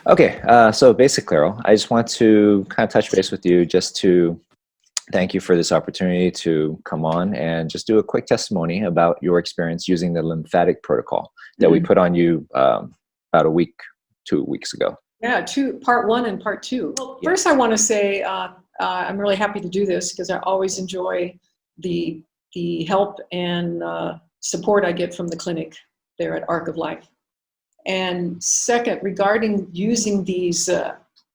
Okay, so basically, Carol, I just want to kind of touch base with you just to thank you for this opportunity to come on and just do a quick testimony about your experience using the lymphatic protocol that we put on you about 2 weeks ago. Yeah, part one and part two. Well, first I want to say I'm really happy to do this because I always enjoy the help and support I get from the clinic there at Arc of Life. And second, regarding using these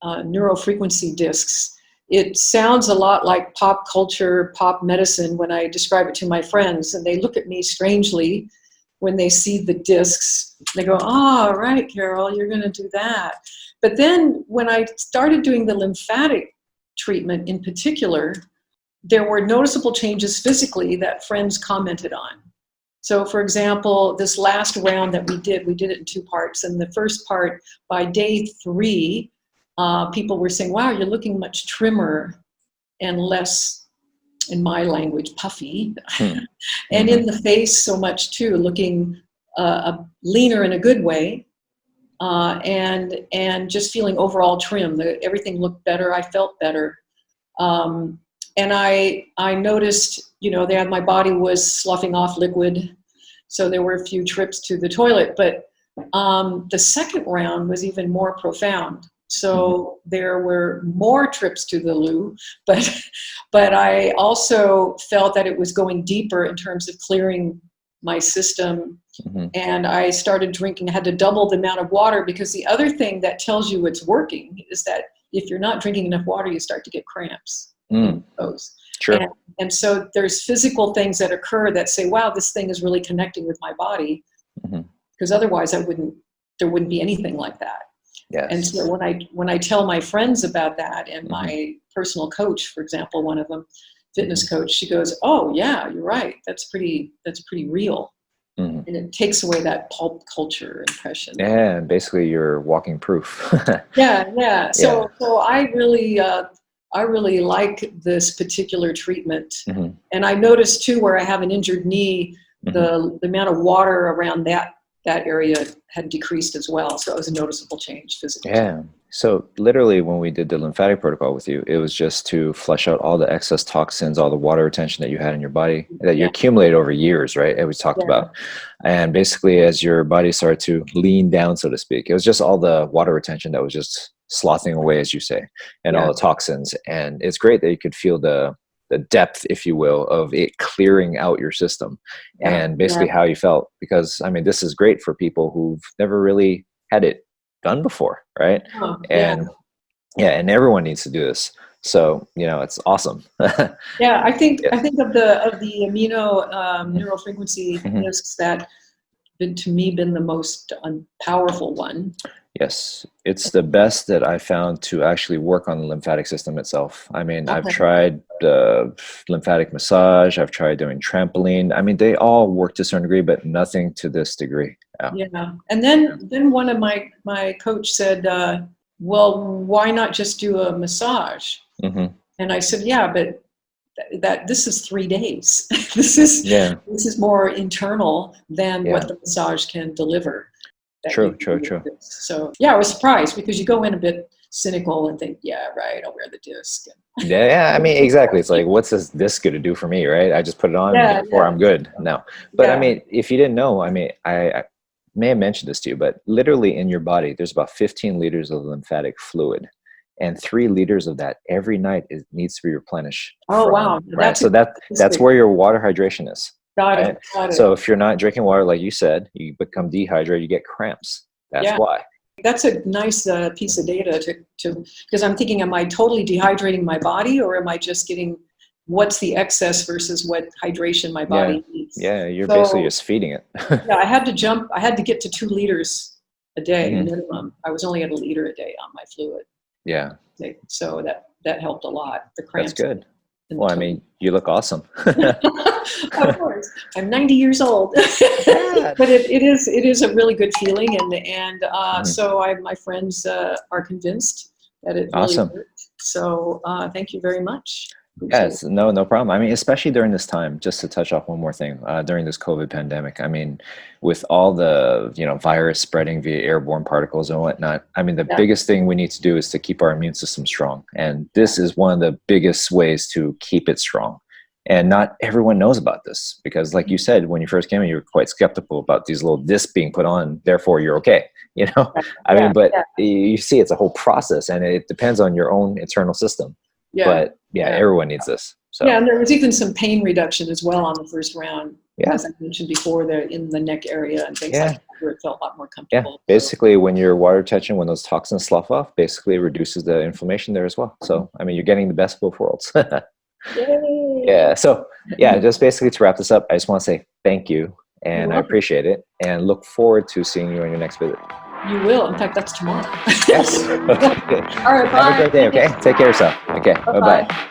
neurofrequency discs, it sounds a lot like pop culture, pop medicine when I describe it to my friends, and they look at me strangely when they see the discs. They go, "Oh, right, Carol, you're going to do that." But then when I started doing the lymphatic treatment in particular, there were noticeable changes physically that friends commented on. So for example, this last round that we did it in 2 parts. And the first part, by day 3, people were saying, "Wow, you're looking much trimmer and less," in my language, puffy. And in the face so much too, looking leaner in a good way. And just feeling overall trim. Everything looked better. I felt better. And I noticed, that my body was sloughing off liquid. So there were a few trips to the toilet. But the second round was even more profound. So there were more trips to the loo, but I also felt that it was going deeper in terms of clearing my system. And I started drinking. I had to double the amount of water, because the other thing that tells you it's working is that if you're not drinking enough water, you start to get cramps. Sure. And so there's physical things that occur that say, "Wow, this thing is really connecting with my body," because otherwise there wouldn't be anything like that. Yes. And so when I tell my friends about that, and my personal coach, for example, one of them, fitness coach, she goes, "Oh yeah, you're right. That's pretty real." And it takes away that pulp culture impression. Yeah, and basically you're walking proof. Yeah. So I really like this particular treatment. And I noticed too, where I have an injured knee, the amount of water around that area had decreased as well. So it was a noticeable change physically. Yeah. So literally when we did the lymphatic protocol with you, it was just to flush out all the excess toxins, all the water retention that you had in your body that you accumulated over years, right? It was talked about. And basically as your body started to lean down, so to speak, it was just all the water retention that was just slothing away, as you say, and all the toxins. And it's great that you could feel the depth, if you will, of it clearing out your system and basically how you felt. Because I mean, this is great for people who've never really had it done before, right? And everyone needs to do this. So, it's awesome. Yeah, I think of the Amino Neuro Frequency discs that to me been the most powerful one. Yes, it's the best that I found to actually work on the lymphatic system itself. I mean, I've tried lymphatic massage, I've tried doing trampoline. I mean, they all work to a certain degree, but nothing to this degree. Yeah. And then one of my coach said, "Well, why not just do a massage?" And I said, "Yeah, but this is 3 days. This is more internal than what the massage can deliver." True. So I was surprised, because you go in a bit cynical and think, "Yeah, right, I'll wear the disc." Yeah, I mean, exactly. It's like, what's this disc going to do for me, right? I just put it on before I'm good. No. But I mean, if you didn't know, I mean, I may have mentioned this to you, but literally in your body, there's about 15 liters of lymphatic fluid. And 3 liters of that every night needs to be replenished. Oh, wow. Right. So that's where your water hydration is. Got it. So if you're not drinking water, like you said, you become dehydrated, you get cramps. That's why. That's a nice piece of data to because I'm thinking, am I totally dehydrating my body, or am I just getting what's the excess versus what hydration my body needs? Yeah, you're basically just feeding it. I had to get to 2 liters a day minimum. I was only at 1 liter a day on my fluid. Yeah. So that helped a lot. The cramps. That's good. Well, I mean, you look awesome. Of course, I'm 90 years old, but it is a really good feeling, and so my friends are convinced that it really worked. So thank you very much. Yes, no problem. I mean, especially during this time, just to touch off one more thing, during this COVID pandemic, I mean, with all the, virus spreading via airborne particles and whatnot, I mean, the biggest thing we need to do is to keep our immune system strong. And this is one of the biggest ways to keep it strong. And not everyone knows about this because, like you said, when you first came in, you were quite skeptical about these little discs being put on, therefore you're okay. I mean, but you see, it's a whole process and it depends on your own internal system. But everyone needs this. So. Yeah, and there was even some pain reduction as well on the first round. As I mentioned before, in the neck area and things like that, where it felt a lot more comfortable. Yeah, basically when you're water retention, when those toxins slough off, basically it reduces the inflammation there as well. So, I mean, you're getting the best of both worlds. Yay. Yeah, so just basically to wrap this up, I just want to say thank you, and I appreciate it, and look forward to seeing you on your next visit. You will. In fact, that's tomorrow. Yes. Okay. All right, bye. Have a great day, okay? Take care of yourself. Okay, bye-bye.